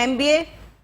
MBA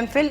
MPhil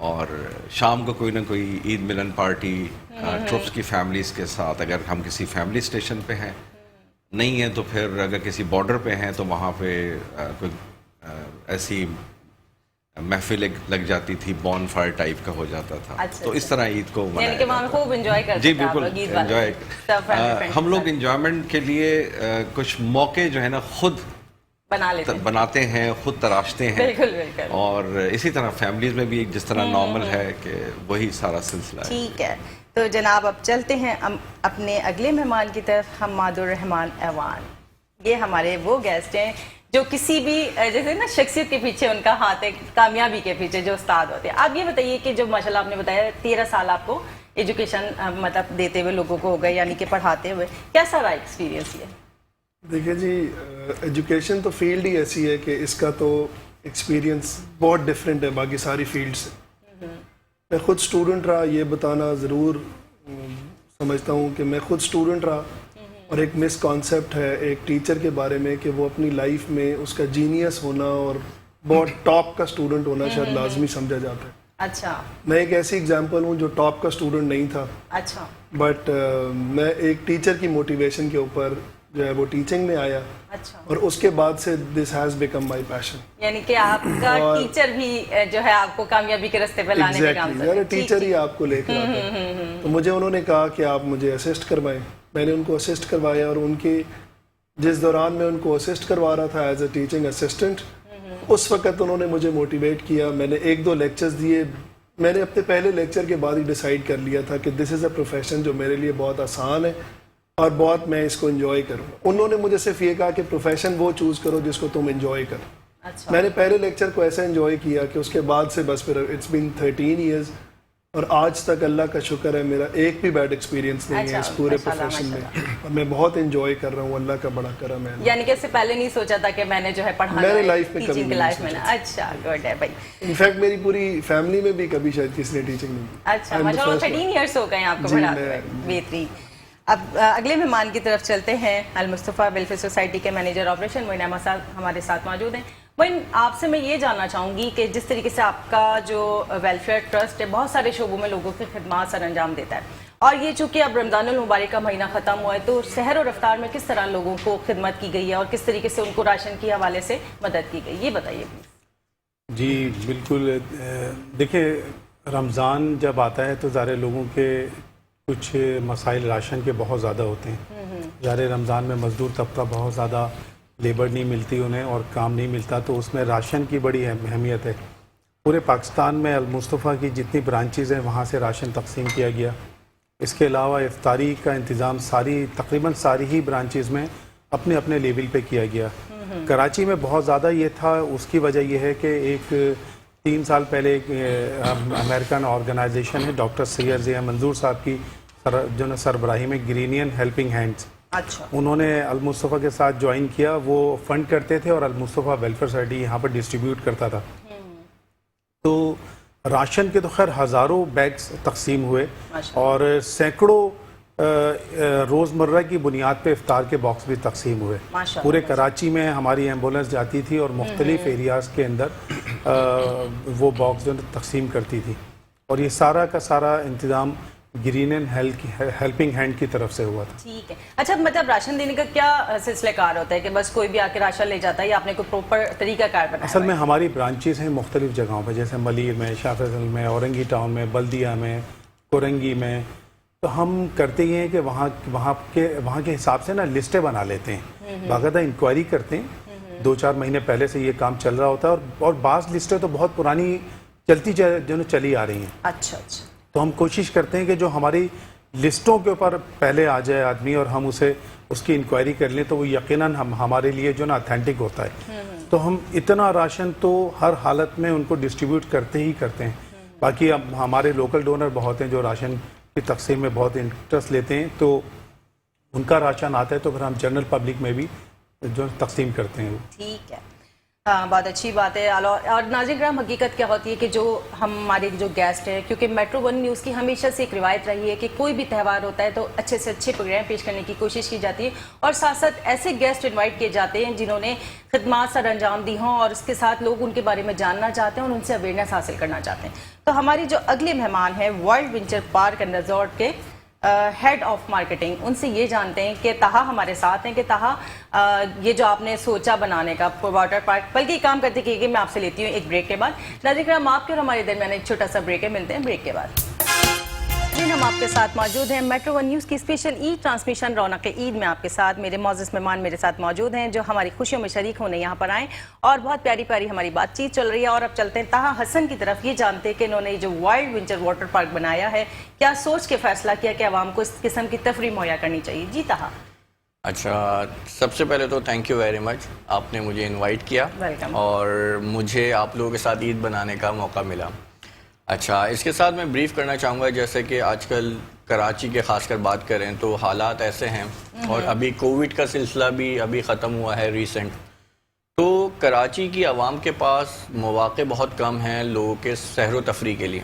اور شام کو کوئی نہ کوئی عید ملن پارٹی ٹرپس کی فیملیز کے ساتھ. اگر ہم کسی فیملی اسٹیشن پہ ہیں نہیں ہیں تو پھر اگر کسی بارڈر پہ ہیں تو وہاں پہ کوئی ایسی محفل لگ جاتی تھی, بون فائر ٹائپ کا ہو جاتا تھا. تو اس طرح عید کو یعنی کہ وہاں خوب انجوائے کرتے جی تھے آپ بالکل لوگ عید والے انجوائے. ہم لوگ انجوائمنٹ کے لیے کچھ موقع جو ہے نا خود بناتے ہیں, خود تراشتے ہیں. بالکل بالکل. اور اسی طرح فیملیز میں بھی جس طرح نارمل ہے کہ وہی سارا سلسلہ ہے. ٹھیک ہے, تو جناب اب چلتے ہیں اپنے اگلے مہمان کی طرف. حماد الرحمان ایوان, یہ ہمارے وہ گیسٹ ہیں جو کسی بھی جیسے نا شخصیت کے پیچھے ان کا ہاتھ ہے, کامیابی کے پیچھے جو استاد ہوتے ہیں. آپ یہ بتائیے کہ جو ماشاءاللہ آپ نے بتایا 13 سال آپ کو ایجوکیشن مطلب دیتے ہوئے لوگوں کو ہو گئے, یعنی کہ پڑھاتے ہوئے, کیسا رہا ایکسپیرینس یہ؟ دیکھیں جی, ایجوکیشن تو فیلڈ ہی ایسی ہے کہ اس کا تو ایکسپیرینس بہت ڈفرینٹ ہے باقی ساری فیلڈ سے. میں خود اسٹوڈنٹ رہا, یہ بتانا ضرور سمجھتا ہوں کہ میں خود اسٹوڈنٹ رہا, اور ایک مس کانسیپٹ ہے ایک ٹیچر کے بارے میں کہ وہ اپنی لائف میں اس کا جینیس ہونا اور بہت ٹاپ کا اسٹوڈنٹ ہونا شاید لازمی سمجھا جاتا ہے. اچھا, میں ایک ایسی ایگزامپل ہوں جو ٹاپ کا اسٹوڈنٹ نہیں تھا. اچھا, بٹ میں ایک ٹیچر کی موٹیویشن کے اوپر جو ہے وہ ٹیچنگ میں آیا, اچھا, اور اس کے بعد سے دس ہیز بیکم مائی پیشن. یعنی کہ آپ کا ٹیچر بھی جو ہے آپ کو کامیابی کے راستے پہ لانے میں کام کرتا ہے. ٹیچر ہی آپ کو لے کر آتا ہے. تو مجھے انہوں نے کہا کہ آپ مجھے اسسٹ کروائیں. میں نے ان کو اسسٹ کروایا, اور ان کی جس دوران میں ان کو اسسٹ کروا رہا تھا ایز اے ٹیچنگ اسسٹنٹ, اس وقت انہوں نے مجھے موٹیویٹ کیا. میں نے 1-2 لیکچرز دیے. میں نے اپنے پہلے لیکچر کے بعد ہی ڈیسائیڈ کر لیا تھا کہ دس از اے پروفیشن جو میرے لیے بہت آسان ہے اور بہت میں اس کو انجوائے کروں. انہوں نے مجھے صرف یہ کہا کہ پروفیشن وہ چوز کرو جس کو تم انجوائے کرو. اچھا, میں نے پہلے لیکچر کو ایسا انجوائے کیا کہ اس کے بعد سے بس پھر اٹس بین 13 ایئرز, اور آج تک اللہ کا شکر ہے میرا ایک بھی بیڈ ایکسپیرینس نہیں ہے اس پورے پروفیشن میں, اور میں بہت انجوائے کر رہا ہوں. اللہ کا بڑا کرم ہے. یعنی کہ اس سے پہلے نہیں سوچا تھا کہ میں نے جو ہے پڑھانا میں نے لائف میں کبھی لائف میں. اچھا, گڈ ہے بھائی. انفیکٹ میری پوری فیملی میں بھی کبھی شاید کسی نے ٹیچنگ نہیں کی. اچھا, ماشاءاللہ 13 ایئرس ہو گئے آپ کو پڑھاتے ہوئے. بہترین. اب اگلے مہمان کی طرف چلتے ہیں. المصطفیٰ ویلفیئر سوسائٹی کے مینیجر آپریشن معین احمد صاحب ہمارے ساتھ موجود ہیں. معین, آپ سے میں یہ جاننا چاہوں گی کہ جس طریقے سے آپ کا جو ویلفیئر ٹرسٹ ہے بہت سارے شعبوں میں لوگوں کی خدمات سر انجام دیتا ہے, اور یہ چونکہ اب رمضان المبارک کا مہینہ ختم ہوا ہے, تو سحر و رفتار میں کس طرح لوگوں کو خدمت کی گئی ہے اور کس طریقے سے ان کو راشن کے حوالے سے مدد کی گئی, یہ بتائیے پلیز. جی بالکل. دیکھیں, رمضان جب آتا ہے تو ظاہر لوگوں کے کچھ مسائل راشن کے بہت زیادہ ہوتے ہیں. ظاہر رمضان میں مزدور طبقہ بہت زیادہ لیبر نہیں ملتی انہیں اور کام نہیں ملتا, تو اس میں راشن کی بڑی اہمیت ہے. پورے پاکستان میں المصطفیٰ کی جتنی برانچز ہیں وہاں سے راشن تقسیم کیا گیا. اس کے علاوہ افطاری کا انتظام تقریباً ساری ہی برانچز میں اپنے اپنے لیول پہ کیا گیا. کراچی میں بہت زیادہ یہ تھا, اس کی وجہ یہ ہے کہ ایک 3 سال پہلے ایک امریکن آرگنائزیشن ہے ڈاکٹر سید ضیاء منظور صاحب کی جو نا سربراہی میں گرینین ہیلپنگ ہینڈز, اچھا, انہوں نے المصطفیٰ کے ساتھ جوائن کیا. وہ فنڈ کرتے تھے اور المصطفیٰ ویلفیئر سوسائٹی یہاں پر ڈسٹریبیوٹ کرتا تھا. تو راشن کے تو خیر ہزاروں بیگز تقسیم ہوئے, اور سینکڑوں روزمرہ کی بنیاد پہ افطار کے باکس بھی تقسیم ہوئے. پورے کراچی میں ہماری ایمبولنس جاتی تھی اور مختلف ایریاز کے اندر وہ باکس جو تقسیم کرتی تھی, اور یہ سارا کا سارا انتظام گرین اینڈ ہیلپنگ ہینڈ کی طرف سے ہوا تھا. ٹھیک ہے. اچھا, مطلب راشن دینے کا کیا سلسلہ کار ہوتا ہے کہ بس کوئی بھی آ کے راشن لے جاتا ہے یا آپ نے کوئی پروپر طریقہ کار بنایا؟ اصل میں ہماری برانچز ہیں مختلف جگہوں پہ, جیسے ملیر میں, شاہ فیصل میں, اورنگی ٹاؤن میں, بلدیہ میں, کورنگی میں. تو ہم کرتے یہ ہیں کہ وہاں کے حساب سے نا لسٹیں بنا لیتے ہیں, باقاعدہ انکوائری کرتے ہیں. 2-4 مہینے پہلے سے یہ کام چل رہا ہوتا ہے, اور بعض لسٹیں تو بہت پرانی چلی آ رہی ہیں. اچھا اچھا. تو ہم کوشش کرتے ہیں کہ جو ہماری لسٹوں کے اوپر پہلے آ جائے آدمی اور ہم اس کی انکوائری کر لیں تو وہ یقیناً ہمارے لیے جو نا اتھینٹک ہوتا ہے. تو ہم اتنا راشن تو ہر حالت میں ان کو ڈسٹریبیوٹ کرتے ہی کرتے ہیں. باقی اب ہمارے لوکل ڈونر بہت ہیں جو راشن کی تقسیم میں بہت انٹرسٹ لیتے ہیں, تو ان کا راشن آتا ہے تو پھر ہم جنرل پبلک میں بھی جو تقسیم کرتے ہیں. ٹھیک ہے. ہاں بہت اچھی بات ہے. اور ناظرین کرام حقیقت کیا ہوتی ہے کہ جو ہمارے جو گیسٹ ہیں, کیونکہ میٹرو ون نیوز کی ہمیشہ سے ایک روایت رہی ہے کہ کوئی بھی تہوار ہوتا ہے تو اچھے سے اچھے پروگرام پیش کرنے کی کوشش کی جاتی ہے, اور ساتھ ساتھ ایسے گیسٹ انوائٹ کیے جاتے ہیں جنہوں نے خدمات سر انجام دی ہوں, اور اس کے ساتھ لوگ ان کے بارے میں جاننا چاہتے ہیں اور ان سے اویئرنیس حاصل کرنا چاہتے ہیں. تو ہماری جو اگلے مہمان ہیں world venture park and resort کے ہیڈ آف مارکیٹنگ, ان سے یہ جانتے ہیں کہ تہا ہمارے ساتھ ہیں کہ تہا یہ جو آپ نے سوچا بنانے کا واٹر پارک, بلکہ یہ کام کرتے کہ میں آپ سے لیتی ہوں ایک بریک کے بعد. ناظرین کرام آپ کے اور ہمارے درمیان ایک چھوٹا سا بریک ہے, ملتے ہیں بریک کے بعد. ہم آپ کے ساتھ موجود ہیں میٹرو ون نیوز کی اسپیشل عید ٹرانسمیشن رونق عید میں. آپ کے ساتھ میرے معزز مہمان میرے ساتھ موجود ہیں جو ہماری خوشیوں میں شریک ہونے یہاں پر آئیں, اور بہت پیاری پیاری ہماری بات چیت چل رہی ہے. اور اب چلتے ہیں طاہا حسن کی طرف, یہ جانتے ہیں کہ انہوں نے جو ورلڈ وینچر واٹر پارک بنایا ہے کیا سوچ کے فیصلہ کیا کہ عوام کو اس قسم کی تفریح مہیا کرنی چاہیے. جی طاہا. اچھا, سب سے پہلے تو تھینک یو ویری مچ, آپ نے مجھے انوائٹ کیا Welcome. اور مجھے آپ لوگوں کے ساتھ عید بنانے کا موقع ملا. اچھا, اس کے ساتھ میں بریف کرنا چاہوں گا, جیسے کہ آج کل کراچی کے خاص کر بات کریں تو حالات ایسے ہیں, اور ابھی کووڈ کا سلسلہ بھی ابھی ختم ہوا ہے ریسنٹ, تو کراچی کی عوام کے پاس مواقع بہت کم ہیں لوگوں کے سیر و تفریح کے لیے.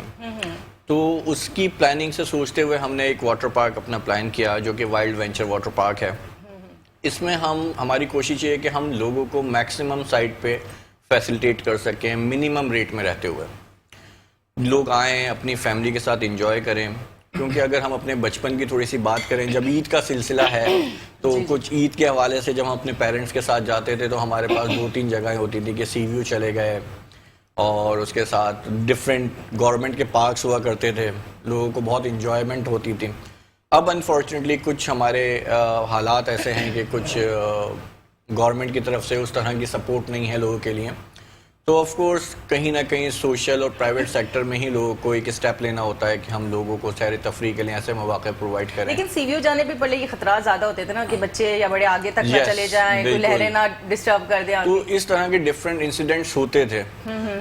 تو اس کی پلاننگ سے سوچتے ہوئے ہم نے ایک واٹر پارک اپنا پلان کیا جو کہ وائلڈ وینچر واٹر پارک ہے. اس میں ہماری کوشش یہ ہے کہ ہم لوگوں کو میکسیمم سائٹ پہ فیسیلیٹیٹ کر سکیں منیمم ریٹ میں رہتے ہوئے. لوگ آئیں اپنی فیملی کے ساتھ انجوائے کریں, کیونکہ اگر ہم اپنے بچپن کی تھوڑی سی بات کریں, جب عید کا سلسلہ ہے تو کچھ عید کے حوالے سے جب ہم اپنے پیرنٹس کے ساتھ جاتے تھے تو ہمارے پاس 2-3 جگہیں ہوتی تھی کہ سی ویو چلے گئے, اور اس کے ساتھ ڈفرینٹ گورنمنٹ کے پارکس ہوا کرتے تھے, لوگوں کو بہت انجوائمنٹ ہوتی تھی. اب انفارچونیٹلی کچھ ہمارے حالات ایسے ہیں کہ کچھ گورنمنٹ کی طرف سے اس طرح کی سپورٹ نہیں ہے لوگوں کے لیے, تو آف کورس کہیں نہ کہیں سوشل اور پرائیویٹ سیکٹر میں ہی لوگوں کو ایک اسٹیپ لینا ہوتا ہے کہ ہم لوگوں کو سیر تفریح کے لیے ایسے مواقع پرووائڈ کریں. لیکن سی ویو جانے پہ پہلے یہ خطرات زیادہ ہوتے تھے نا کہ بچے یا بڑے آگے تک نہ چلے جائیں, کوئی لہریں نہ ڈسٹرب کر دیں, تو اس طرح کے ڈفرینٹ انسیڈنٹس ہوتے تھے.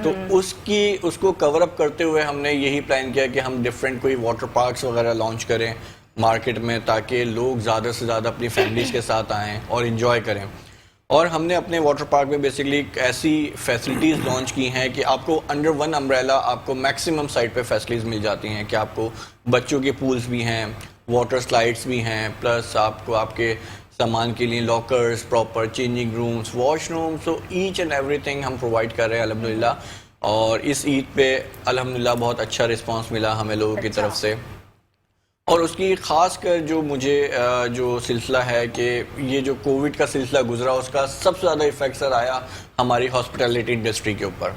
تو اس کو کور اپ کرتے ہوئے ہم نے یہی پلان کیا کہ ہم ڈفرینٹ کوئی واٹر پارکس وغیرہ لانچ کریں مارکیٹ میں, تاکہ لوگ زیادہ سے زیادہ اپنی فیملیز کے ساتھ آئیں اور انجوائے کریں. اور ہم نے اپنے واٹر پارک میں بیسکلی ایسی فیسلٹیز لانچ کی ہیں کہ آپ کو انڈر ون امبریلا آپ کو میکسیمم سائٹ پہ فیسلٹیز مل جاتی ہیں, کہ آپ کو بچوں کے پولز بھی ہیں, واٹر سلائڈس بھی ہیں, پلس آپ کو آپ کے سامان کے لیے lockers, proper changing rooms, washroom, so each and everything ہم پرووائڈ کر رہے ہیں الحمدللہ. اور اس عید پہ الحمدللہ بہت اچھا رسپانس ملا ہمیں لوگوں کی طرف سے. اور اس کی خاص کر جو مجھے جو سلسلہ ہے کہ یہ جو کووڈ کا سلسلہ گزرا, اس کا سب سے زیادہ ایفیکٹ سر آیا ہماری ہاسپٹیلٹی انڈسٹری کے اوپر.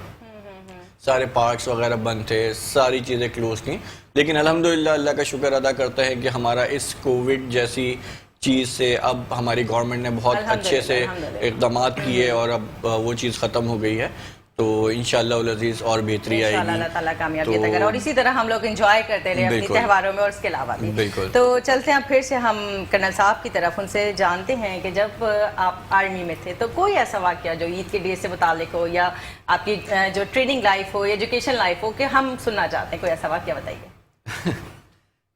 سارے پارکس وغیرہ بند تھے, ساری چیزیں کلوز تھیں, لیکن الحمدللہ اللہ کا شکر ادا کرتا ہے کہ ہمارا اس کووڈ جیسی چیز سے اب ہماری گورنمنٹ نے بہت اچھے سے اقدامات کیے اور اب وہ چیز ختم ہو گئی ہے. تو انشاءاللہ العزیز اور بہتری آئے گی, اللہ تعالیٰ کامیابی عطا کرے, اور اسی طرح ہم لوگ انجوائے کرتے رہے اپنی تہواروں میں اور اس کے علاوہ بھی. تو چلتے ہیں پھر سے ہم کرنل صاحب کی طرف, ان سے جانتے ہیں کہ جب آپ آرمی میں تھے تو کوئی ایسا واقعہ جو عید کے ڈے سے متعلق ہو, یا آپ کی جو ٹریننگ لائف ہو یا ایجوکیشن لائف ہو, کہ ہم سننا چاہتے ہیں, کوئی ایسا واقعہ بتائیے.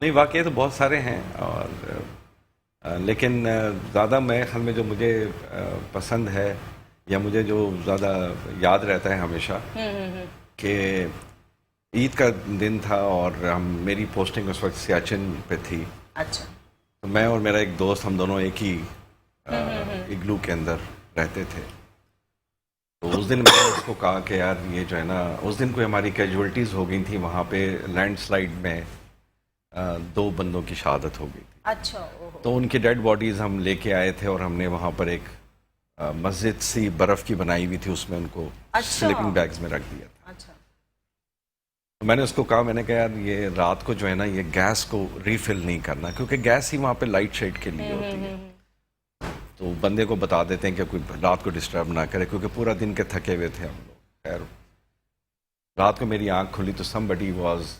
نہیں, واقعے تو بہت سارے ہیں, اور لیکن زیادہ میں خیال میں جو مجھے پسند ہے یا مجھے جو زیادہ یاد رہتا ہے ہمیشہ, کہ عید کا دن تھا اور میری پوسٹنگ اس وقت سیاچن پہ تھی. اچھا. تو میں اور میرا ایک دوست, ہم دونوں ایک ہی اگلو کے اندر رہتے تھے. تو اس دن میں نے اس کو کہا کہ یار یہ جو ہے نا, اس دن کوئی ہماری کیجولیٹیز ہو گئی تھیں وہاں پہ, لینڈ سلائڈ میں 2 بندوں کی شہادت ہو گئی تھی. اچھا. تو ان کی ڈیڈ باڈیز ہم لے کے آئے تھے, اور ہم نے وہاں پر ایک مسجد سی برف کی بنائی ہوئی تھی, اس میں ان کو سلیپنگ بیگز میں رکھ دیا تھا. اچھا. تو میں نے اس کو کہا, میں نے کہا یار یہ رات کو جو ہے نا یہ گیس کو ریفل نہیں کرنا, کیونکہ گیس ہی وہاں پہ لائٹ شیڈ کے لیے ہوتی ہے. تو بندے کو بتا دیتے ہیں کہ کوئی رات کو ڈسٹرب نہ کرے, کیونکہ پورا دن کے تھکے ہوئے تھے ہم لوگ. خیر رات کو میری آنکھ کھلی تو سم بڈی واز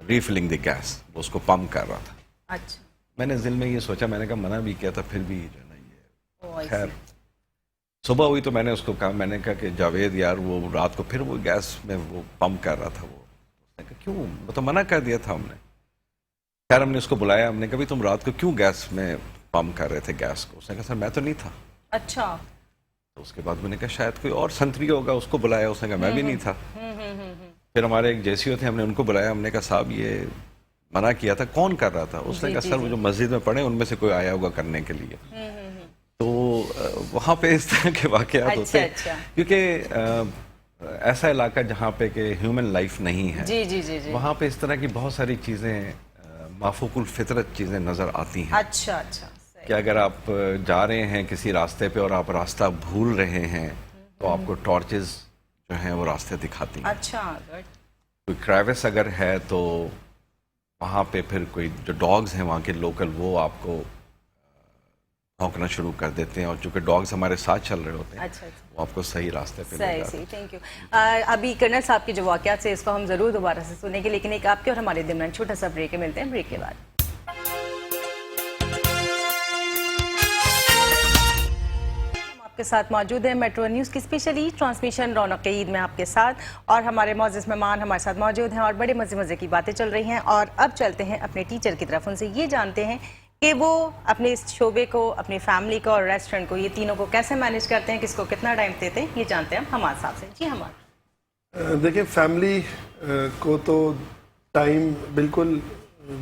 ریفلنگ دی گیس, وہ اس کو پمپ کر رہا تھا. اچھا. میں نے دل میں یہ سوچا, میں نے کہا منع بھی کیا تھا, پھر بھی جو ہے نا یہ. خیر صبح ہوئی تو میں نے اس کو کہا, میں نے کہا کہ جاوید یار وہ رات کو پھر وہ گیس میں وہ پمپ کر رہا تھا. وہ اس نے کہا کیوں, وہ تو منع کر دیا تھا ہم نے. خیر ہم نے اس کو بلایا, ہم نے کہا تم رات کو کیوں گیس میں پمپ کر رہے تھے گیس کو؟ اس نے کہا سر میں تو نہیں تھا. اچھا. تو اس کے بعد میں نے کہا شاید کوئی اور سنتری ہوگا, اس کو بلایا, اس نے کہا میں بھی نہیں تھا. پھر ہمارے ایک جیسیو تھے, ہم نے ان کو بلایا, ہم نے کہا صاحب یہ منع کیا تھا, کون کر رہا تھا؟ اس نے کہا سر وہ جو مسجد میں پڑھے ان میں سے کوئی آیا ہوگا کرنے کے لیے. تو وہاں پہ اس طرح کے واقعات ہوتے ہیں کیونکہ ایسا علاقہ جہاں پہ کہ ہیومن لائف نہیں ہے, جی جی جی جی, وہاں پہ اس طرح کی بہت ساری چیزیں مافوق الفطرت چیزیں نظر آتی ہیں. اچھا اچھا, کہ اگر آپ جا رہے ہیں کسی راستے پہ اور آپ راستہ بھول رہے ہیں تو آپ کو ٹارچز جو ہیں وہ راستے دکھاتی ہیں. اچھا, کوئی کریوس اگر ہے تو وہاں پہ پھر کوئی جو ڈاگز ہیں وہاں کے لوکل وہ آپ کو بھونکنا شروع کر دیتے ہیں, اور چونکہ ڈاگز ہمارے ساتھ چل رہے ہوتے ہیں اچھا, وہ آپ کو صحیح راستے پہ لے صحیح جاتے ہیں. صحیح, تھینک یو. ابھی کرنل صاحب کے جو واقعات سے اس کو ہم ضرور دوبارہ سے سنیں گے, لیکن ایک آپ کے اور ہمارے درمیان چھوٹا سا بریک ہے, ملتے ہیں بریک کے بعد. کے ساتھ موجود ہیں میٹرو نیوز کی اسپیشلی ٹرانسمیشن رونق عید میں آپ کے ساتھ, اور ہمارے معزز مہمان ہمارے ساتھ موجود ہیں اور بڑے مزے کی باتیں چل رہی ہیں. اور اب چلتے ہیں اپنے ٹیچر کی طرف, ان سے یہ جانتے ہیں کہ وہ اپنے اس شعبے کو, اپنی فیملی کو اور ریسٹورنٹ کو, یہ تینوں کو کیسے مینیج کرتے ہیں, کس کو کتنا ٹائم دیتے ہیں, یہ جانتے ہیں ہم حماد صاحب سے. جی حماد. دیکھیں فیملی کو تو ٹائم بالکل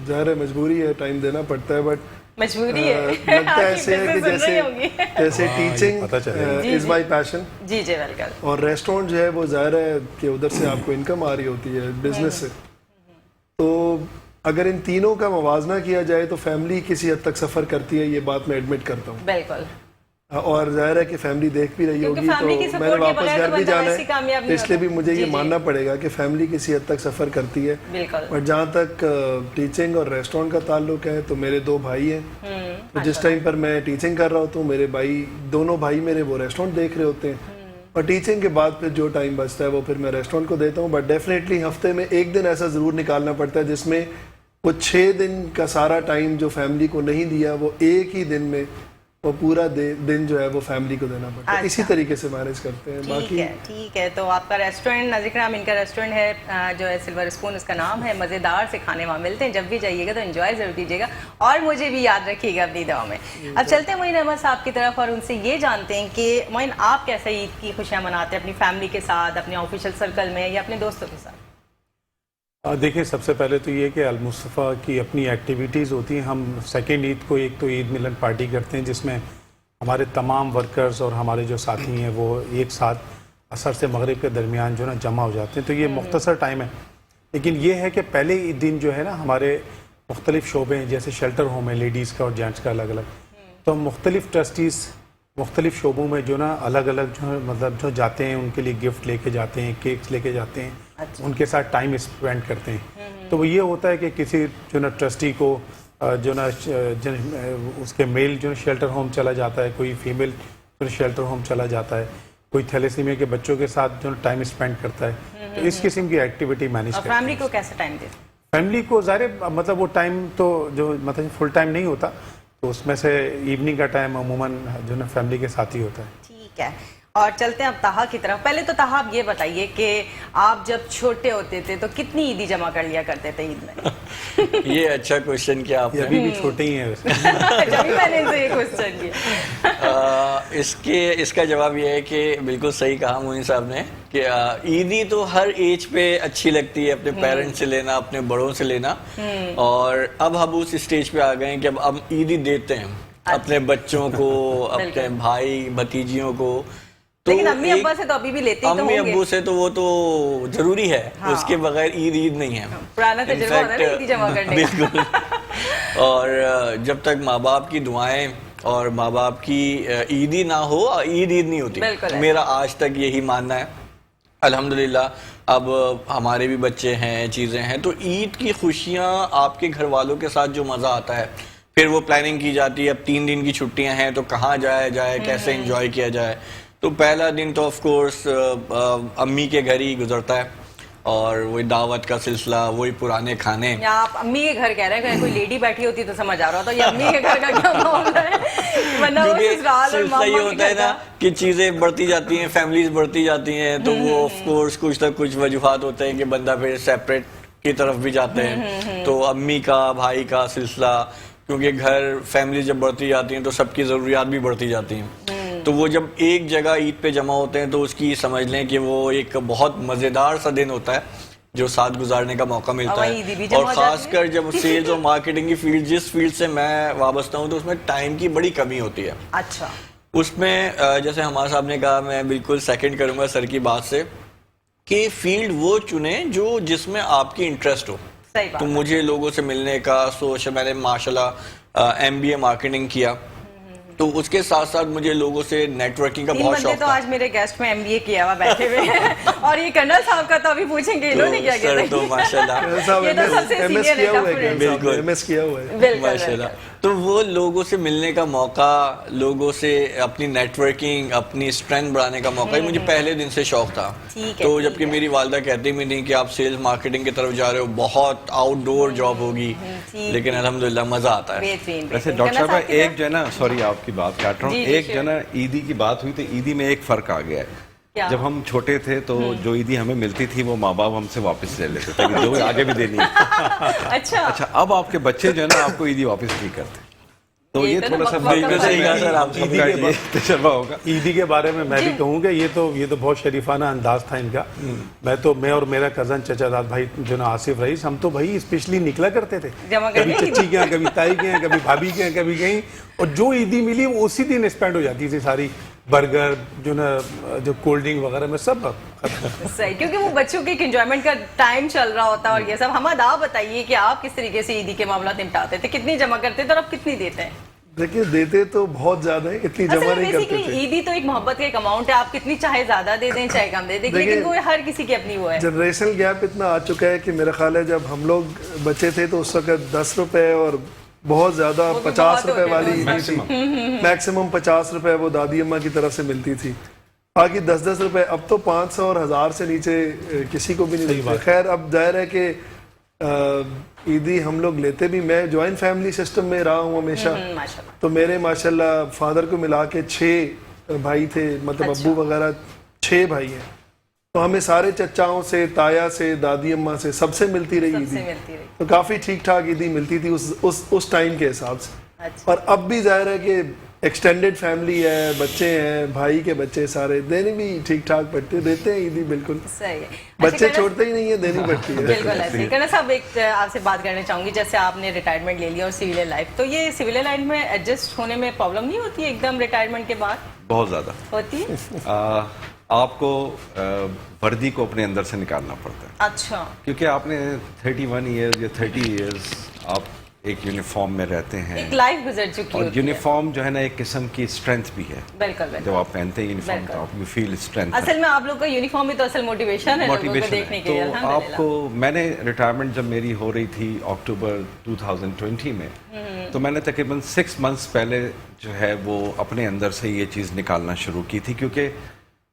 ظاہر ہے مجبوری ہے, ٹائم دینا پڑتا ہے, بٹ مجبوری ہے, لگتا ہے ایسے ہے کہ جیسے ٹیچنگ از مائی پیشن. جی جی ویلکم. اور ریسٹورینٹ جو ہے وہ ظاہر ہے کہ ادھر سے آپ کو انکم آ رہی ہوتی ہے بزنس سے, تو اگر ان تینوں کا موازنہ کیا جائے تو فیملی کسی حد تک سفر کرتی ہے, یہ بات میں ایڈمٹ کرتا ہوں. بالکل. اور ظاہر ہے کہ فیملی دیکھ بھی رہی ہوگی, تو میں نے واپس گھر بھی جانا ہے, اس لیے بھی مجھے یہ ماننا پڑے گا کہ فیملی کسی حد تک سفر کرتی ہے. اور جہاں تک ٹیچنگ اور ریسٹورینٹ کا تعلق ہے تو میرے دو بھائی ہیں, تو جس ٹائم پر میں ٹیچنگ کر رہا ہوتا ہوں میرے بھائی, دونوں بھائی میرے وہ ریسٹورینٹ دیکھ رہے ہوتے ہیں, اور ٹیچنگ کے بعد پھر جو ٹائم بچتا ہے وہ پھر میں ریسٹورینٹ کو دیتا ہوں. بٹ ڈیفینیٹلی ہفتے میں ایک دن ایسا ضرور نکالنا پڑتا ہے جس میں وہ 6 دن کا سارا ٹائم جو فیملی کو نہیں دیا وہ ایک ہی دن میں وہ پورا دن جو ہے وہ فیملی کو دینا پڑتا ہے. اسی طریقے سے مینیج کرتے ہیں. باقی ٹھیک ہے. تو آپ کا ریسٹورینٹ ناظرین کرام, ان کا ریسٹورینٹ ہے جو ہے سلور اسپون, اس کا نام ہے. مزیدار سے کھانے وہاں ملتے ہیں, جب بھی جائیے گا تو انجوائے ضرور کیجیے گا, اور مجھے بھی یاد رکھیے گا اپنی دعا میں. اب چلتے ہیں معین احمد صاحب کی طرف, اور ان سے یہ جانتے ہیں کہ معین آپ کیسے عید کی خوشیاں مناتے ہیں, اپنی فیملی کے ساتھ, اپنے آفیشیل سرکل میں, یا اپنے دوستوں کے ساتھ؟ دیکھیں سب سے پہلے تو یہ کہ المصطفیٰ کی اپنی ایکٹیویٹیز ہوتی ہیں. ہم سیکنڈ عید کو ایک تو عید ملن پارٹی کرتے ہیں جس میں ہمارے تمام ورکرز اور ہمارے جو ساتھی ہیں وہ ایک ساتھ عصر سے مغرب کے درمیان جو نا جمع ہو جاتے ہیں. تو یہ مختصر ٹائم ہے, لیکن یہ ہے کہ پہلے دن جو ہے نا ہمارے مختلف شعبے ہیں, جیسے شیلٹر ہوم ہے لیڈیز کا اور جینٹس کا الگ الگ, تو مختلف ٹرسٹیز مختلف شعبوں میں جو نا الگ الگ جو مطلب جو جاتے ہیں ان کے لیے گفٹ لے کے جاتے ہیں, کیکس لے کے جاتے ہیں, ان کے ساتھ ٹائم اسپینڈ کرتے ہیں. تو وہ یہ ہوتا ہے کہ کسی جو نا ٹرسٹی کو جو نا اس کے میل جو شیلٹر ہوم چلا جاتا ہے, کوئی فیمیل جو شیلٹر ہوم چلا جاتا ہے, کوئی تھیلیسیمیا کے بچوں کے ساتھ جو ٹائم اسپینڈ کرتا ہے. تو اس قسم کی ایکٹیویٹی مینیج کرتے ہیں. فیملی کو کیسے ٹائم دیتے ہیں؟ فیملی کو ظاہر مطلب وہ ٹائم تو جو مطلب فل ٹائم نہیں ہوتا, تو اس میں سے ایوننگ کا ٹائم عموماً جو نا فیملی کے ساتھ ہی ہوتا ہے. ٹھیک ہے. اور چلتے ہیں اب طاہا کی طرف. پہلے تو طاہا آپ یہ بتائیے کہ آپ جب چھوٹے ہوتے تھے تو کتنی عیدی جمع کر لیا کرتے تھے عید میں؟ یہ اچھا کوشچن کیا آپ نے, ابھی بھی چھوٹے ہی ہیں ویسے. جبھی میں نے ان سے یہ کوشچن کیا. اس کا جواب یہ ہے کہ بالکل صحیح کہا معین صاحب نے کہ عیدی تو ہر ایج پہ اچھی لگتی ہے, اپنے پیرنٹس سے لینا, اپنے بڑوں سے لینا. اور اب ہم اس اسٹیج پہ آ گئے ہیں کہ اب عیدی دیتے ہیں اپنے بچوں کو, اپنے بھائی بھتیجیوں کو. لیکن امی ابا سے تو ابھی بھی لیتے ہی تو ہوں گے. امی ابو سے تو وہ تو ضروری ہے, اس کے بغیر عید نہیں ہے. پرانا تجربہ ہونا ہے عیدی جمع کرنے کا. بالکل. اور جب تک ماں باپ کی دعائیں اور ماں باپ کی عیدی نہ ہو, عید نہیں ہوتی. میرا آج تک یہی ماننا ہے. الحمدللہ اب ہمارے بھی بچے ہیں, چیزیں ہیں, تو عید کی خوشیاں آپ کے گھر والوں کے ساتھ جو مزہ آتا ہے, پھر وہ پلاننگ کی جاتی ہے. اب 3 دن کی چھٹیاں ہیں تو کہاں جایا جائے, کیسے انجوائے کیا جائے. تو پہلا دن تو آف کورس امی کے گھر ہی گزرتا ہے, اور وہی دعوت کا سلسلہ, وہی پرانے کھانے. آپ امی کے گھر کہہ رہے ہیں, کوئی لیڈی بیٹھی ہوتی تو سمجھ آ رہا ہوتا, یہ امی کے گھر کا کیا معاملہ ہے؟ سلسلہ یہ ہوتا ہے نا کہ چیزیں بڑھتی جاتی ہیں, فیملیز بڑھتی جاتی ہیں, تو وہ آف کورس کچھ نہ کچھ وجوہات ہوتے ہیں کہ بندہ پھر سیپریٹ کی طرف بھی جاتے ہیں. تو امی کا, بھائی کا سلسلہ, کیونکہ گھر فیملی جب بڑھتی جاتی ہیں تو سب کی ضروریات بھی بڑھتی جاتی ہیں. تو وہ جب ایک جگہ عید پہ جمع ہوتے ہیں تو اس کی سمجھ لیں کہ وہ ایک بہت مزیدار سا دن ہوتا ہے جو ساتھ گزارنے کا موقع ملتا وہیں عیدی بھی ہے. جمع اور ہو خاص جاتی کر جب سیلز اور مارکیٹنگ کی فیلڈ, جس فیلڈ سے میں وابستہ ہوں, تو اس میں ٹائم کی بڑی کمی ہوتی ہے. اچھا, اس میں جیسے ہمارا صاحب نے کہا, میں بالکل سیکنڈ کروں گا سر کی بات سے, کہ فیلڈ وہ چنیں جو جس میں آپ کی انٹرسٹ ہو. صحیح بات. تو مجھے لوگوں سے ملنے کا سوچ, میں نے ماشاءاللہ MBA مارکیٹنگ کیا, تو اس کے ساتھ ساتھ مجھے لوگوں سے نیٹ ورکنگ کا بہت شوق تو تھا. آج میرے گیسٹ میں MBA کیا ہوا بیٹھے ہوئے ہیں, اور یہ کرنل صاحب کا تو ابھی پوچھیں گے انہوں نے کیا کیا سر تو ماشاءاللہ یہ تو سب سے سینئر ہے. بالکل. MS کیا ہوا ہے. بالکل ماشاءاللہ. تو وہ لوگوں سے ملنے کا موقع, لوگوں سے اپنی نیٹ ورکنگ, اپنی اسٹرینتھ بڑھانے کا موقع, یہ مجھے پہلے دن سے شوق تھا. تو جبکہ میری والدہ کہتی بھی نہیں کہ آپ سیلز مارکیٹنگ کی طرف جا رہے ہو, بہت آؤٹ ڈور جاب ہوگی, لیکن الحمدللہ مزہ آتا ہے. ویسے ڈاکٹر صاحب ایک جو ہے نا, سوری آپ کی بات کاٹ رہا ہوں, ایک جو ہے نا عیدی کی بات ہوئی تو عیدی میں ایک فرق آ گیا ہے. جب ہم چھوٹے تھے تو جو عیدی ہمیں ملتی تھی وہ ماں باپ ہم سے واپس لے لیتے تھے, جو آگے بھی دینی ہے. اچھا, اب آپ کے بچے جو ہے نا آپ کو عیدی واپس نہیں کرتے, تو یہ تھوڑا سا بالکل صحیح کہا سر آپ عیدی کا یہ تجربہ ہوگا. عیدی کے بارے میں بھی کہوں گا, یہ تو بہت شریفانہ انداز تھا ان کا. میں اور میرا کزن چچا داد بھائی جو نا آصف رئیس, ہم تو بھائی اسپیشلی نکلا کرتے تھے, کبھی چچی کے یہاں, کبھی تائی کے یہاں, کبھی بھابھی کے یہاں, کبھی کہیں, اور جو عیدی ملی وہ اسی دن اسپینڈ ہو جاتی تھی ساری. برگر جو نا, جو کولڈ ڈرنک وغیرہ میں سب صحیح, کیونکہ وہ بچوں کے ایک انجوائمنٹ کا ٹائم چل رہا ہوتا ہے. اور یہ سب حماد آپ بتائیے کہ آپ کس طریقے سے عیدی کے معاملات نپٹاتے تھے, کتنی جمع کرتے تھے اور اب کتنی دیتے ہیں؟ دیکھیے دیتے تو بہت زیادہ ہے, اتنی جمع نہیں کرتے تھے. عیدی تو ایک محبت کا ایک اماؤنٹ ہے, آپ کتنی چاہے زیادہ دے دیں چاہے کم دے دیں, لیکن وہ ہر کسی کی اپنی وہ ہے. جنریشنل گیپ اتنا آ چکا ہے کہ میرا خیال ہے جب ہم لوگ بچے تھے تو اس وقت 10 روپے اور بہت زیادہ 50 روپے والی میکسیمم 50 روپے وہ دادی اماں کی طرف سے ملتی تھی, باقی 10 روپے. اب تو 500 اور 1000 سے نیچے کسی کو بھی نہیں ملتے. خیر اب ظاہر ہے کہ عیدی ہم لوگ لیتے بھی, میں جوائنٹ فیملی سسٹم میں رہا ہوں ہمیشہ, تو میرے ماشاءاللہ فادر کو ملا کے 6 بھائی تھے, مطلب ابو وغیرہ 6 بھائی ہیں, تو ہمیں سارے چچاؤں سے, تایا سے, دادی اماں سے, سب سے ملتی رہی عیدی. تو کافی ٹھیک ٹھاک عیدی ملتی تھی اس ٹائم کے حساب سے. اور اب بھی ظاہر ہے کہ ایکسٹینڈیڈ فیملی ہے, بچے ہیں, بھائی کے بچے سارے, دینے بھی ٹھیک ٹھاک پڑتے, دیتے ہیں عیدی. بالکل صحیح ہے, بچے چھوڑتے ہی نہیں ہیں, دینی پڑتی ہے. بالکل ایسے. کرنا صاحب ایک آپ سے بات کرنا چاہوں گی, جیسے آپ نے ریٹائرمنٹ لے لیا اور سویل لائف, تو یہ سویل لائف میں ایڈجسٹ ہونے میں پرابلم نہیں ہوتی ہے ایک دم ریٹائرمنٹ کے بعد؟ بہت زیادہ ہوتی ہے. آپ کو وردی کو اپنے اندر سے نکالنا پڑتا ہے. اچھا, کیونکہ آپ نے 31 ایئرز یا 30 ایئرز آپ ایک یونیفارم میں رہتے ہیں, ایک لائف گزر چکی اور یونیفارم جو ہے نا ایک قسم کی اسٹرینتھ بھی ہے. بالکل, جب آپ پہنتے ہیں یونیفارم تو آپ یو فیل اسٹرینتھ. اصل میں آپ لوگ کا یونیفارم بھی تو اصل موٹیویشن ہے لوگوں کو دیکھنے کے لیے. تو آپ کو, میں نے ریٹائرمنٹ جب میری ہو رہی تھی اکتوبر 2020 میں, تو میں نے تقریباً 6 months پہلے جو ہے وہ اپنے اندر سے یہ چیز نکالنا شروع کی تھی. کیونکہ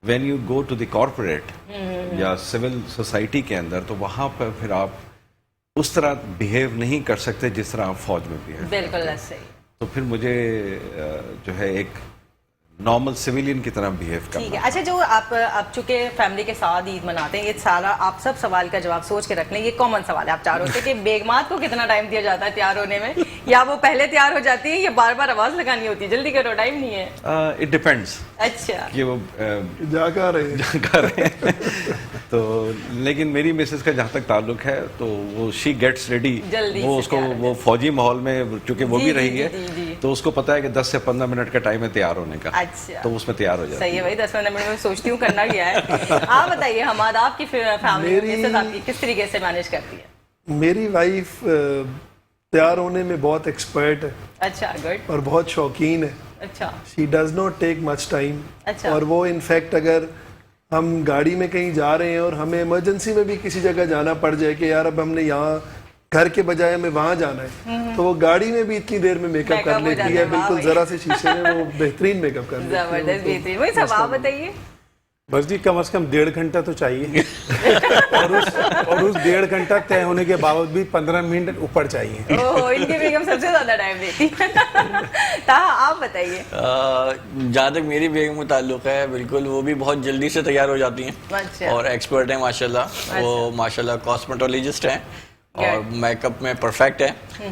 when you go to the corporate یا سول سوسائٹی کے اندر, تو وہاں پر پھر آپ اس طرح بیہیو نہیں کر سکتے جس طرح آپ فوج میں بیہیو. بالکل ایسے ہی. تو پھر مجھے جو ہے ایک نارمل سویلین کی طرح بیہیو کرنا. ٹھیک ہے. اچھا, جو آپ چونکہ فیملی کے ساتھ عید مناتے ہیں, یہ سارا آپ سب سوال کا جواب سوچ کے رکھ لیں, یہ کامن سوال ہے آپ چاروں سے, کہ بیگمات کو کتنا ٹائم دیا جاتا ہے تیار ہونے میں, یا وہ پہلے تیار ہو جاتی ہے یا بار بار آواز لگانی ہوتی ہے جلدی کرو ٹائم نہیں ہے؟ It depends. اچھا, کہ وہ جا کر رہے ہیں. تو لیکن میری مسز کا جہاں تک تعلق ہے تو وہ شی گیٹس ریڈی, وہ اس کو وہ فوجی ماحول میں چونکہ وہ بھی رہی ہے, تو اس کو پتا ہے کہ 10 سے 15 منٹ کا ٹائم ہے تیار ہونے کا. اچھا, تو اس میں تیار ہو جاتا ہے. صحیح ہے بھائی, 10-15 منٹ میں سوچتی ہوں کرنا کیا ہے. آپ بتائیے حماد, آپ کی فیملی آپ کی کس طریقے سے مینیج کرتی ہے؟ میری وائف تیار ہونے میں بہت ایکسپرٹ ہے. اچھا, گڈ. اور بہت شوقین ہے. اچھا, she does not take much time. اچھا, اور وہ انفیکٹ اگر ہم گاڑی میں کہیں جا رہے ہیں اور ہمیں ایمرجنسی میں بھی کسی جگہ جانا پڑ جائے کہ یار اب ہم نے یہاں گھر کے بجائے ہمیں وہاں جانا ہے, تو وہ گاڑی میں بھی اتنی دیر میں میک اپ کر لیتی ہے. بالکل ذرا سے شیشے میں وہ بہترین میک اپ کر لیتی ہے. زبردست, بہترین. وہی سب آپ بتائیے. بس جی کم از کم 1.5 گھنٹہ تو چاہیے, اور اس 1.5 گھنٹہ طے ہونے کے باوجود بھی 15 منٹ اوپر چاہیے. ان کی بیگم سب سے زیادہ ٹائم دیتی ہے. آپ بتائیے. جہاں تک میری بیگم کا تعلق ہے, بالکل وہ بھی بہت جلدی سے تیار ہو جاتی ہیں اور ایکسپرٹ ہیں ماشاءاللہ. وہ ماشاءاللہ کاسمیٹولوجسٹ ہیں اور میک اپ میں پرفیکٹ ہے.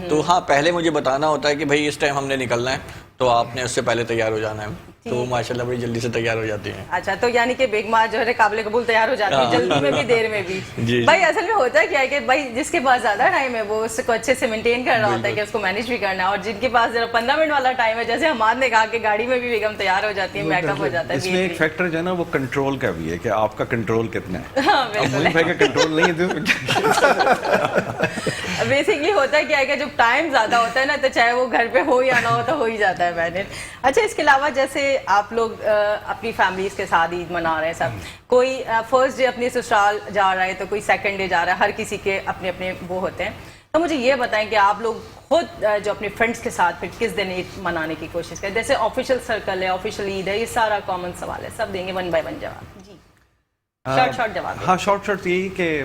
تو ہاں, پہلے مجھے بتانا ہوتا ہے کہ بھائی اس ٹائم ہم نے نکلنا ہے, تو آپ نے اس سے پہلے تیار ہو جانا ہے. تو ماشاءاللہ بڑی جلدی سے تیار ہو جاتی ہیں. اچھا تو یعنی کہ بیگماں جو ہے قابل قبول تیار ہو جاتی ہے جلدی میں بھی دیر میں بھی. جی بھائی اصل میں ہوتا ہے کیا ہے کہ بھائی جس کے پاس زیادہ ٹائم ہے وہ اس کو اچھے سے مینٹین کر رہا ہوتا ہے کہ اس کو مینیج بھی کرنا ہے, اور جن کے پاس 15 منٹ والا ٹائم ہے, جیسے حماد نے کہا کہ گاڑی میں بھی بیگم تیار ہو جاتی ہے, میک اپ ہو جاتا ہے. اس میں ایک فیکٹر جو ہے نا وہ کنٹرول کا بھی ہے کہ آپ کا کنٹرول کتنا ہے. ہاں اب مجھے بھائی کا کنٹرول نہیں ہے بیسکلی ہوتا ہے کیا ہے کہ جب ٹائم زیادہ ہوتا ہے نا تو چاہے وہ گھر پہ ہو یا نہ ہو تو ہو ہی جاتا ہے مینیج. اچھا اس کے علاوہ جیسے آپ لوگ اپنی فیملیز کے ساتھ عید منا رہے ہیں سب, کوئی فرسٹ ڈے اپنی سسرال جا رہا ہے تو کوئی سیکنڈ ڈے جا رہا ہے, ہر کسی کے اپنے اپنے وہ ہوتے ہیں. تو مجھے یہ بتائیں کہ آپ لوگ خود جو اپنے فرینڈس کے ساتھ پھر کس دن عید منانے کی کوشش کریں, جیسے آفیشیل سرکل ہے, آفیشیل عید ہے, یہ سارا کامن سوال ہے, سب دیں گے 1 بائی 1 جواب. جی شارٹ جواب. ہاں شارٹ یہی کہ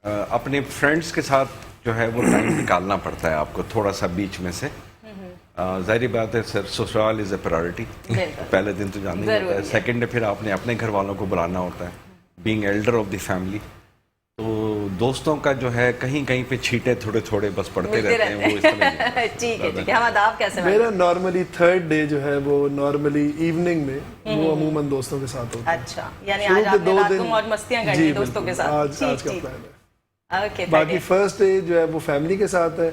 اپنے فرینڈس کے ساتھ جو ہے وہ ٹائم نکالنا پڑتا ہے آپ کو تھوڑا سا بیچ میں سے. ظاہری بات ہے سر, سسرال از اے پرائرٹی, پہلے دن تو جاننا ہی ہوتا ہے. سیکنڈ ڈے پھر آپ نے اپنے گھر والوں کو بلانا ہوتا ہے, being elder of the family. تو دوستوں کا جو ہے کہیں کہیں پہ چھیٹے تھوڑے تھوڑے بس پڑتے رہتے ہیں, وہ اس طرح. ٹھیک ہے ٹھیک ہے. حماد آپ کیسے؟ میرا نارملی تھرڈ ڈے جو ہے وہ نارملی ایوننگ میں وہ عموماً دوستوں کے ساتھ ہوتا ہے. اچھا یعنی آج آپ نے رات کو موج مستیاں کرنی دوستوں کے ساتھ. آج کا پلان ہے. باقی فرسٹ ڈے جو ہے وہ فیملی کے ساتھ ہے,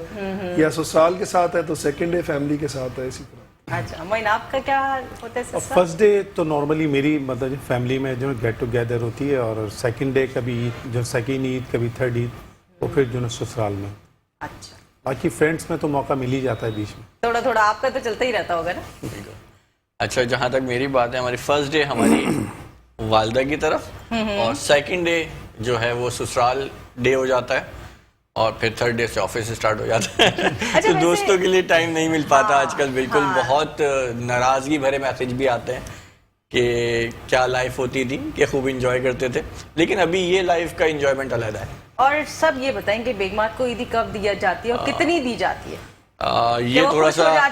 یا سسرال کے ساتھ ہے, تو سیکنڈ ڈے فیملی کے ساتھ ہے, اسی طرح. اچھا معین آپ کا کیا ہوتا ہے؟ فرسٹ ڈے تو نارملی میری مطلب فیملی میں جو گیٹ ٹوگیدر ہوتی ہے, اور سیکنڈ ڈے کبھی عید, جو سیکنڈ عید کبھی تھرڈ عید, وہ پھر جو سسرال میں. اچھا باقی فرینڈس میں تو موقع مل ہی جاتا ہے بیچ میں, تھوڑا تھوڑا آپ کا تو چلتا ہی رہتا ہوگا نا. اچھا جہاں تک میری بات ہے, ہماری فرسٹ ڈے ہماری والدہ کی طرف, اور سیکنڈ ڈے جو ہے وہ سسرال ڈے ہو جاتا ہے, اور پھر تھرڈ ڈے سے آفس اسٹارٹ ہو جاتا ہے. تو دوستوں کے لیے ٹائم نہیں مل پاتا آج کل بالکل. بہت ناراضگی بھرے میسج بھی آتے ہیں کہ کیا لائف ہوتی تھی, کہ خوب انجوائے کرتے تھے, لیکن ابھی یہ لائف کا انجوائمنٹ علیحدہ ہے. اور سب یہ بتائیں کہ بیگمات کو عیدی کب دیا جاتی ہے اور کتنی دی جاتی ہے؟ یہ تھوڑا سا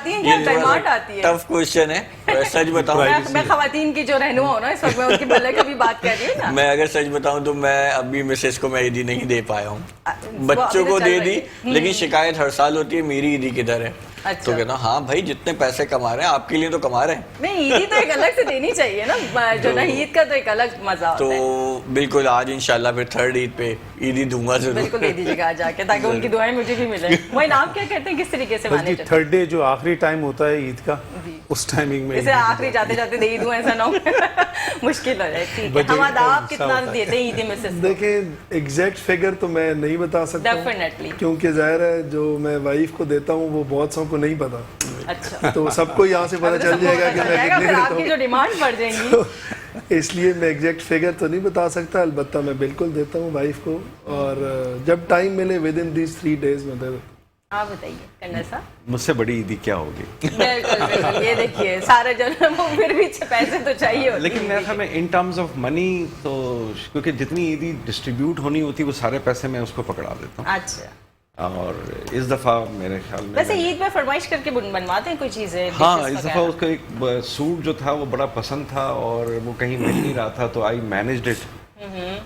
ٹف کوشچن ہے. سچ بتاؤں, میں خواتین کی جو رہنما ہوں نا اس وقت, میں ان کی بھلے کا بھی بات کر رہی ہوں نا. میں اگر سچ بتاؤں تو میں ابھی مسز کو میں عیدی نہیں دے پایا ہوں. بچوں کو دے دی, لیکن شکایت ہر سال ہوتی ہے میری عیدی کدھر ہے. تو کہنا ہاں بھائی جتنے پیسے کما رہے ہیں آپ کے لیے تو کما رہے ہیں. نہیں عیدی تو ایک الگ سے دینی چاہیے نا, جو نا عید کا تو ایک الگ مزہ ہوتا ہے. تو بالکل آج انشاءاللہ پھر تھرڈ عید پہ عیدی دوں گا ضرور. بالکل دے دیجیے گا جا کے, تاکہ ان کی دعائیں مجھے بھی ملیں. وہی آپ کیا کہتے ہیں کس طریقے سے مانیں؟ تھرڈ ڈے جو آخری ٹائم ہوتا ہے عید کا, اس ٹائمنگ میں اسے آخری جاتے جاتے دے دوں ایسا نہ ہو, مشکل ہو جائے. ٹھیک ہے حماد آپ کتنا دیتے ہیں عیدی میں؟ دیکھیں ایگزیکٹ فگر تو میں نہیں بتا سکتا ڈیفینیٹلی, کیونکہ ظاہر ہے جو میں وائف کو دیتا ہوں وہ بہت سو کو نہیں پتا. اچھا تو سب کو یہاں سے پتا چل جائے گا کہ میں کتنے دیتا آپ کی جو ڈیمانڈ بڑھ جائیں گی, اس لیے میں ایگزیکٹ فگر تو نہیں بتا سکتا. البتہ میں بالکل دیتا ہوں وائف کو, اور جب ٹائم ملے ود ان دیز 3 days میں دے دیتا ہوں. آپ بتائیے کرنا صاحب, مجھ سے بڑی عیدی کیا ہوگی. بالکل یہ دیکھیے سارے جو وہ پھر بھی پیسے تو چاہیے ہوتے ہیں. لیکن میرا خیال میں ان ٹرمز آف منی تو, کیونکہ جتنی عیدی ڈسٹریبیوٹ ہونی ہوتی ہے وہ سارے پیسے میں اس کو پکڑا دیتا ہوں. اچھا, اور اس دفعہ میرے خیال میں ویسے عید میں فرمائش کر کے بنواتے ہیں کوئی چیزیں؟ ہاں اس دفعہ اس کا ایک سوٹ جو تھا وہ بڑا پسند تھا, اور وہ کہیں مل نہیں رہا تھا, تو آئی مینیجڈ اٹ,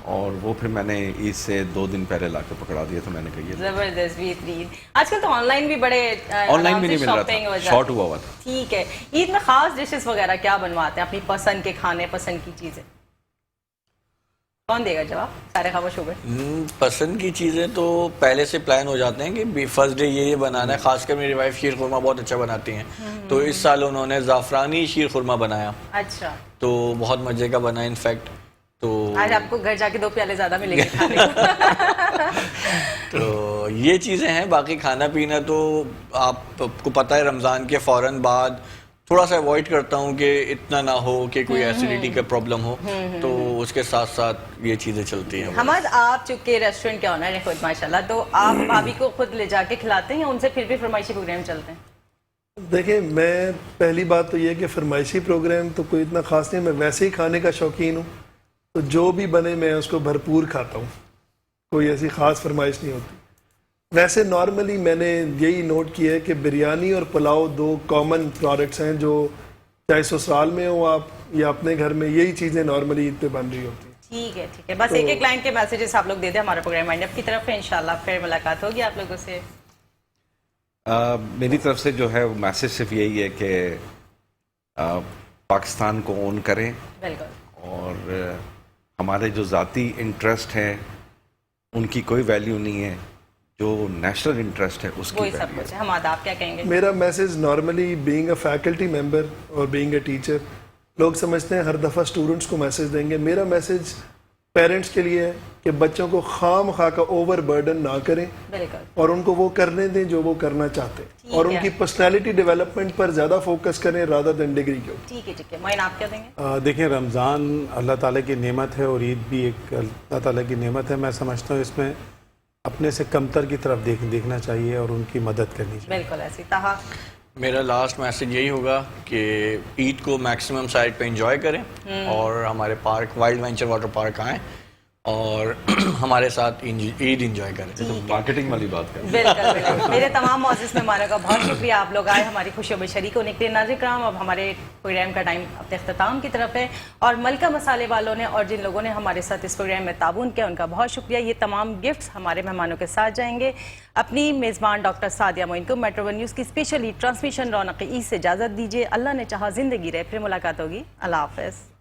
اور وہ پھر میں نے عید سے 2 دن پہلے لا کے پکڑا دیا. تو میں نے کہا زبردست عید. آج کل تو آن لائن بھی بڑے, آن لائن بھی نہیں مل رہا تھا, شارٹ ہوا تھا. ٹھیک ہے, عید میں خاص ڈشز وغیرہ کیا بنواتے ہیں, اپنی پسند کے کھانے, پسند کی چیزیں؟ کون دے گا جواب؟ سارے خاموش ہو گئے. پسند کی چیزیں تو پہلے سے پلان ہو جاتے ہیں کہ فرسٹ ڈے یہ بنانا ہے. خاص کر میری وائف شیر خورما بہت اچھا بناتی ہیں, تو اس سال انہوں نے زعفرانی شیر خورما بنایا. اچھا, تو بہت مزے کا بنا انفیکٹ. تو آج آپ کو گھر جا کے 2 پیالے زیادہ ملیں گے کھانے کو. تو یہ چیزیں ہیں. باقی کھانا پینا تو آپ کو پتہ ہے رمضان کے فوراً بعد تھوڑا سا اوائڈ کرتا ہوں کہ اتنا نہ ہو کہ کوئی ایسیڈیٹی کا پرابلم ہو, تو اس کے ساتھ ساتھ یہ چیزیں چلتی ہیں. حماد آپ چونکہ ریسٹورینٹ کے آنر ہیں خود ماشاءاللہ, تو آپ بھابھی کو خود لے جا کے کھلاتے ہیں یا ان سے پھر بھی فرمائشی پروگرام چلتے ہیں؟ دیکھیں میں پہلی بات تو یہ کہ فرمائشی پروگرام تو کوئی اتنا خاص نہیں, میں ویسے ہی کھانے کا شوقین ہوں, تو جو بھی بنے میں اس کو بھرپور کھاتا ہوں, کوئی ایسی خاص فرمائش نہیں ہوتی. ویسے نارملی میں نے یہی نوٹ کیا ہے کہ بریانی اور پلاؤ 2 کامن پروڈکٹس ہیں جو چاہے سسرال میں ہو آپ یا اپنے گھر میں, یہی چیزیں نارملی عید پہ بن رہی ہوتی ہیں. ٹھیک ہے ٹھیک ہے, بس ایک ایک لائن کے میسیجز آپ لوگ دے دیں, ہمارا پروگرام وائنڈ اپ کی طرف ہے. انشاءاللہ پھر ملاقات ہوگی آپ لوگوں سے. میری طرف سے جو ہے وہ میسج صرف یہی ہے کہ پاکستان کو اون کریں بالکل اور ہمارے جو ذاتی انٹرسٹ ہیں ان کی کوئی ویلیو نہیں ہے، جو نیشنل انٹرسٹ ہے اس کی وہی سب ویلیو کچھ ہے. حماد آپ کیا کہیں گے؟ میرا message normally being a faculty member اور بینگ اے ٹیچر، لوگ سمجھتے ہیں ہر دفعہ اسٹوڈنٹس کو میسج دیں گے. میرا میسج پیرنٹس کے لیے ہے کہ بچوں کو خام خواہ کا اوور برڈن نہ کریں بالکل اور ان کو وہ کرنے دیں جو وہ کرنا چاہتے ہیں، اور ان کی پرسنالٹی ڈیولپمنٹ پر زیادہ فوکس کریں رادر دین ڈگری کے اوپر. ٹھیک ہے. معین آپ کیا دیں گے؟ دیکھیں رمضان اللہ تعالیٰ کی نعمت ہے اور عید بھی ایک اللہ تعالیٰ کی نعمت ہے. میں سمجھتا ہوں اس میں اپنے سے کمتر کی طرف دیکھنا چاہیے اور ان کی مدد کرنی چاہیے. بالکل ایسی. طاہا؟ میرا لاسٹ میسج یہی ہوگا کہ عید کو میکسیمم سائٹ پہ انجوائے کریں اور ہمارے park Wild Venture water park آئیں اور ہمارے ساتھ عید انجوائے کریں. مارکیٹنگ والی بات کریں. بالکل بالکل. میرے تمام معزز مہمانوں کا بہت شکریہ، آپ لوگ آئے ہماری خوشیوں میں شریک ہونے کے لیے. ناظرین کرام، اب ہمارے پروگرام کا ٹائم اپنے اختتام کی طرف ہے اور ملکہ مسالے والوں نے اور جن لوگوں نے ہمارے ساتھ اس پروگرام میں تعاون کیا ان کا بہت شکریہ. یہ تمام گفٹس ہمارے مہمانوں کے ساتھ جائیں گے. اپنی میزبان ڈاکٹر سعدیہ معین کو میٹرو ون نیوز کی اسپیشلی ٹرانسمیشن رونق عید سے اجازت دیجیے. اللہ نے چاہا زندگی رہے، پھر ملاقات ہوگی. اللہ حافظ.